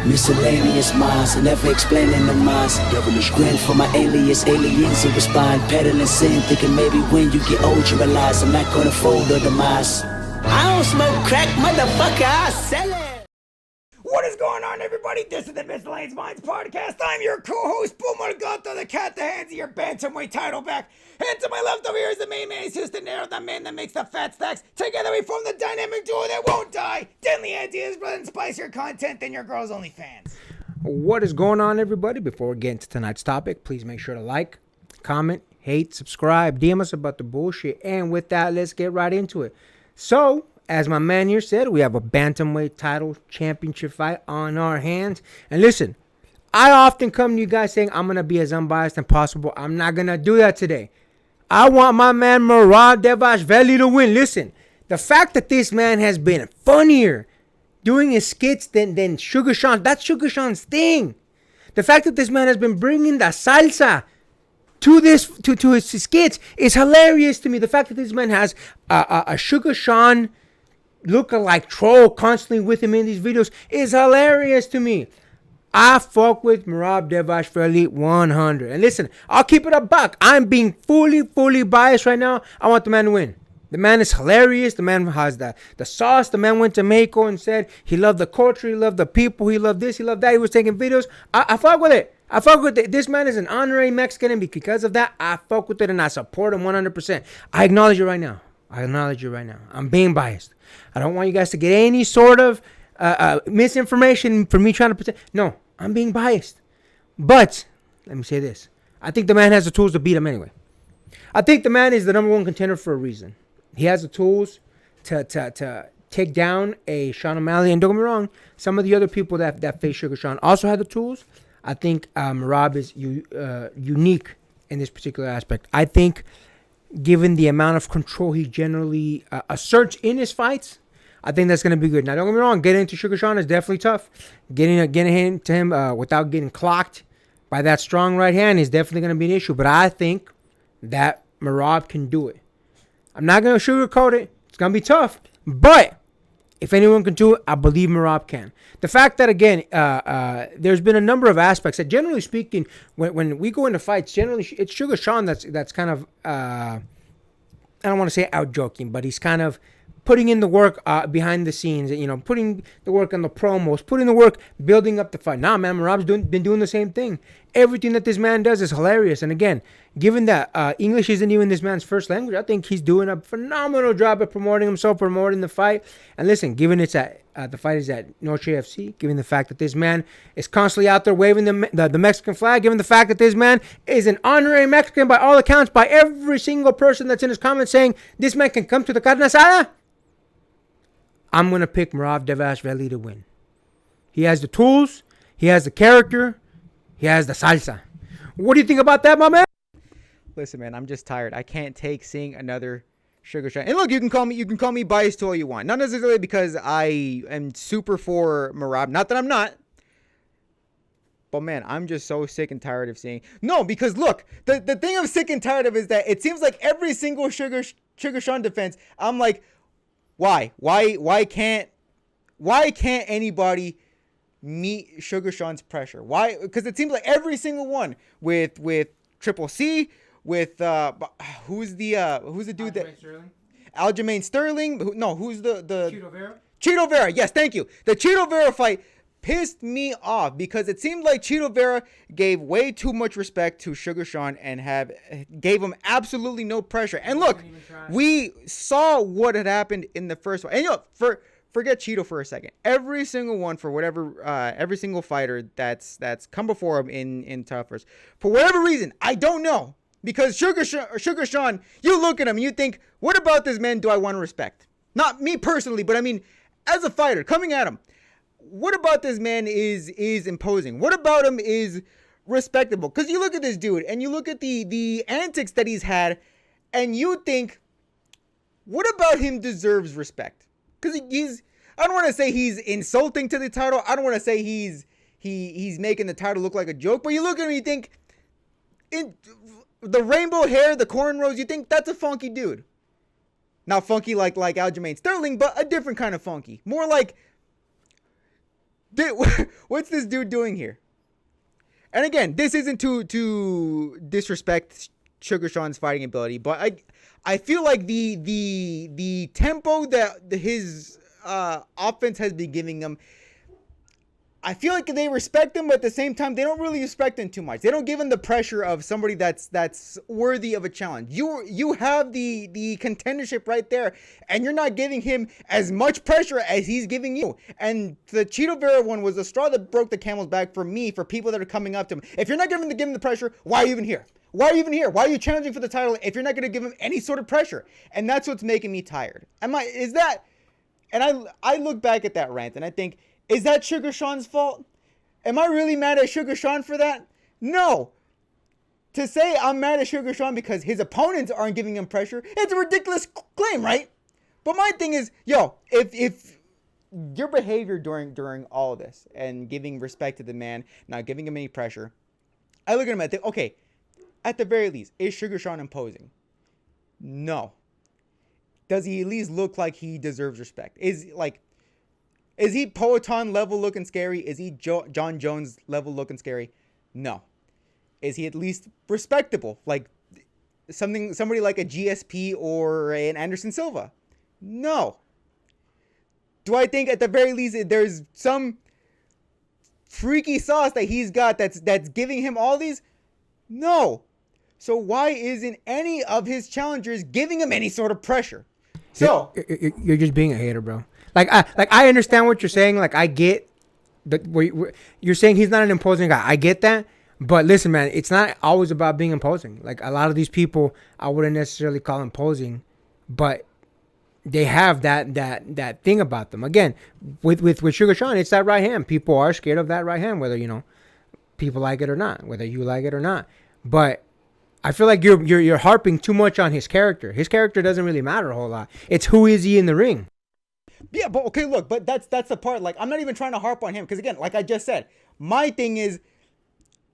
Miscellaneous minds, never explaining the minds. Devilish grin for my alias, aliens who respond. Peddling sin, thinking maybe when you get old you realize I'm not gonna fold or demise. I don't smoke crack, motherfucker, I sell it. What is going on, everybody? This is the Miscellaneous Minds Podcast. I'm your co-host, Boomer Gato, the cat that hands you your bantamweight title back. And to my left over here is the main man, he's just the narrow, the man that makes the fat stacks. Together we form the dynamic duo that won't die. Deadly ideas, brother, and spicier content than your girl's OnlyFans. What is going on, everybody? Before we get into tonight's topic, please make sure to like, comment, hate, subscribe, DM us about the bullshit. And with that, let's get right into it. So, as my man here said, we have a bantamweight title championship fight on our hands. And listen, I often come to you guys saying I'm going to be as unbiased as possible. I'm not going to do that today. I want my man Merab Dvalishvili to win. Listen, the fact that this man has been funnier doing his skits than Suga Sean, that's Suga Sean's thing. The fact that this man has been bringing the salsa to his skits is hilarious to me. The fact that this man has a Suga Sean look-alike troll constantly with him in these videos is hilarious to me. I fuck with Merab Dvalishvili 100. And listen, I'll keep it a buck. I'm being fully biased right now. I want the man to win. The man is hilarious. The man has the sauce. The man went to Mexico and said he loved the culture, he loved the people, he loved this, he loved that. He was taking videos. I fuck with it. I fuck with it. This man is an honorary Mexican, and because of that, I fuck with it and I support him 100%. I acknowledge it right now. I'm being biased. I don't want you guys to get any sort of misinformation from me trying to pretend. No, I'm being biased. But let me say this. I think the man has the tools to beat him anyway. I think the man is the number one contender for a reason. He has the tools to take down a Sean O'Malley. And don't get me wrong, some of the other people that face Suga Sean also have the tools. I think Merab is unique in this particular aspect. I think given the amount of control he generally asserts in his fights, I think that's going to be good. Now, don't get me wrong, getting into Suga Sean is definitely tough. Getting into him without getting clocked by that strong right hand is definitely going to be an issue. But I think that Merab can do it. I'm not going to sugarcoat it. It's going to be tough. But if anyone can do it, I believe Merab can. The fact that, again, there's been a number of aspects that, generally speaking, when we go into fights, generally it's Suga Sean that's kind of, I don't want to say out joking, but he's kind of putting in the work behind the scenes, putting the work on the promos, putting the work building up the fight. Nah, man, Merab's been doing the same thing. Everything that this man does is hilarious. And again, given that English isn't even this man's first language, I think he's doing a phenomenal job at promoting himself, promoting the fight. And listen, given it's at the fight is at Noche FC, given the fact that this man is constantly out there waving the Mexican flag, given the fact that this man is an honorary Mexican by all accounts, by every single person that's in his comments saying this man can come to the carne asada, I'm going to pick Merab Dvalishvili to win. He has the tools. He has the character. He has the salsa. What do you think about that, my man? Listen, man, I'm just tired. I can't take seeing another Suga Sean. And look, you can call me biased to all you want. Not necessarily because I am super for Merab. Not that I'm not. But man, I'm just so sick and tired of seeing. No, because look, the thing I'm sick and tired of is that it seems like every single Suga Sean defense, I'm like, why can't anybody meet Suga Sean's pressure? Why? Because it seems like every single one with Triple C, with who's the dude that Aljamain Sterling? Who's the Cheeto Vera? Cheeto Vera. Yes, thank you. The Cheeto Vera fight pissed me off because it seemed like Cheeto Vera gave way too much respect to Suga Sean and gave him absolutely no pressure. And look, we saw what had happened in the first one. And forget Cheeto for a second. Every single one, for whatever, every single fighter that's come before him in toughers, for whatever reason, I don't know, because Suga Sean, you look at him and you think, what about this man do I want to respect? Not me personally, but I mean, as a fighter coming at him, what about this man is imposing? What about him is respectable? Because you look at this dude and you look at the antics that he's had, and you think, what about him deserves respect? Because I don't want to say he's insulting to the title. I don't want to say he's making the title look like a joke. But you look at him and you think, in the rainbow hair, the cornrows, you think that's a funky dude. Not funky like Aljamain Sterling, but a different kind of funky. More like What's this dude doing here? And again, this isn't to disrespect Sugar Sean's fighting ability, but I feel like the tempo that his offense has been giving him, I feel like they respect him, but at the same time, they don't really respect him too much. They don't give him the pressure of somebody that's worthy of a challenge. You have the contendership right there, and you're not giving him as much pressure as he's giving you. And the Chito Vera one was the straw that broke the camel's back for me, for people that are coming up to him. If you're not going to give him the pressure, why are you even here? Why are you even here? Why are you challenging for the title if you're not going to give him any sort of pressure? And that's what's making me tired. And I look back at that rant and I think, is that Sugar Sean's fault? Am I really mad at Sugar Sean for that? No. To say I'm mad at Sugar Sean because his opponents aren't giving him pressure, it's a ridiculous claim, right? But my thing is, if your behavior during all of this and giving respect to the man, not giving him any pressure, I look at him and think, okay, at the very least, is Sugar Sean imposing? No. Does he at least look like he deserves respect? Is he Poeton level looking scary? Is he John Jones level looking scary? No. Is he at least respectable? Like somebody like a GSP or an Anderson Silva? No. Do I think at the very least there's some freaky sauce that he's got that's giving him all these? No. So why isn't any of his challengers giving him any sort of pressure? So you're just being a hater, bro. I understand what you're saying. Like, I get that you're saying he's not an imposing guy. I get that. But listen, man, it's not always about being imposing. Like, a lot of these people, I wouldn't necessarily call imposing, but they have that thing about them. Again, with Sugar Sean, it's that right hand. People are scared of that right hand, whether, people like it or not, whether you like it or not. But I feel like you're harping too much on his character. His character doesn't really matter a whole lot. It's who is he in the ring. Yeah, but okay, look, but that's the part. Like, I'm not even trying to harp on him because, again, like I just said, my thing is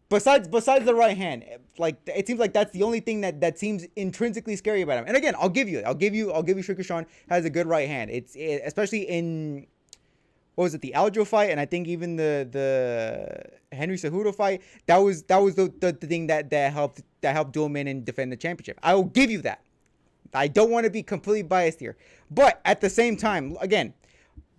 besides the right hand, like, it seems like that's the only thing that seems intrinsically scary about him. And again, I'll give you Sugar Sean has a good right hand. Especially in, what was it, the Aljo fight, and I think even the Henry Cejudo fight. That was the thing that helped do him in and defend the championship. I will give you that. I don't want to be completely biased here. But at the same time, again,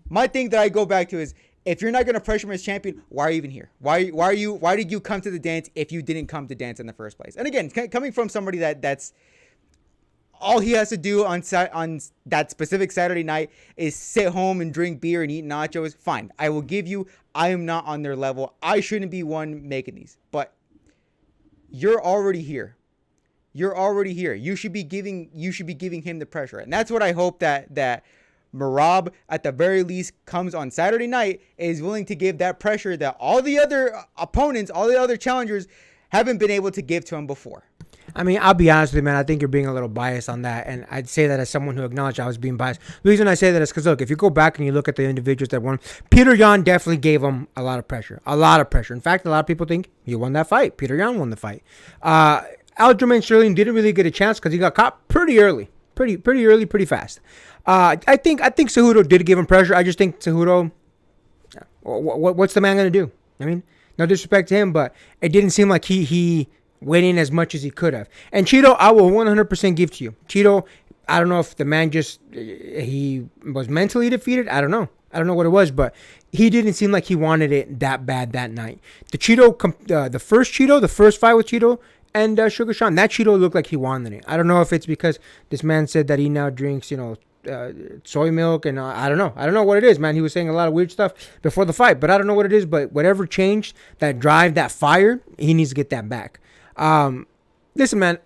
my thing that I go back to is, if you're not going to pressure him as champion, why are you even here? Why did you come to the dance if you didn't come to dance in the first place? And again, coming from somebody that's all he has to do on that specific Saturday night is sit home and drink beer and eat nachos, fine. I will give you, I am not on their level. I shouldn't be one making these. But you're already here. You're already here. You should be giving him the pressure. And that's what I hope that Merab, at the very least, comes on Saturday night, is willing to give that pressure that all the other opponents, all the other challengers haven't been able to give to him before. I mean, I'll be honest with you, man. I think you're being a little biased on that. And I'd say that as someone who acknowledged I was being biased. The reason I say that is because, look, if you go back and you look at the individuals that won, Peter Yan definitely gave him a lot of pressure. A lot of pressure. In fact, a lot of people think he won that fight. Peter Yan won the fight. Aljamain Sterling didn't really get a chance because he got caught pretty early. Pretty early, pretty fast. I think Cejudo did give him pressure. I just think Cejudo, what's the man going to do? I mean, no disrespect to him, but it didn't seem like he went in as much as he could have. And Chito, I will 100% give to you. Chito, I don't know if the man he was mentally defeated. I don't know what it was, but he didn't seem like he wanted it that bad that night. The first fight with Chito and Sugar Sean, that Chito looked like he wanted it. I don't know if it's because this man said that he now drinks, soy milk, and I don't know. I don't know what it is, man. He was saying a lot of weird stuff before the fight, but I don't know what it is. But whatever changed, that drive, that fire, he needs to get that back. Listen, man,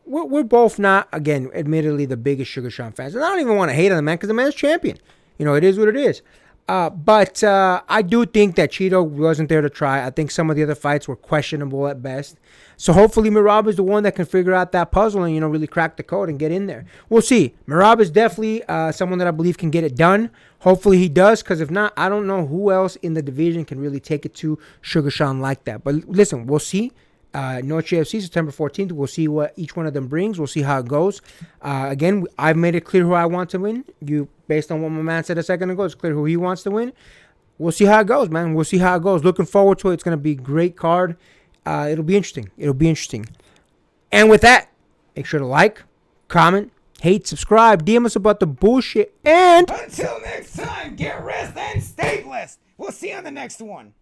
we're both not, again, admittedly, the biggest Sugar Sean fans. And I don't even want to hate on the man because the man's champion. It is what it is. But I do think that Chito wasn't there to try. I think some of the other fights were questionable at best. So hopefully Merab is the one that can figure out that puzzle and, really crack the code and get in there. We'll see. Merab is definitely someone that I believe can get it done. Hopefully he does, because if not, I don't know who else in the division can really take it to Sugar Sean like that. But listen, we'll see. Noche FC, September 14th. We'll see what each one of them brings. We'll see how it goes. Again, I've made it clear who I want to win. Based on what my man said a second ago, it's clear who he wants to win. we'll see how it goes, man. We'll see how it goes. Looking forward to it. It's gonna be a great card. It'll be interesting. It'll be interesting. And with that, make sure to like, comment, hate, subscribe, DM us about the bullshit, and Until next time, get rest and stay blessed. We'll see you on the next one.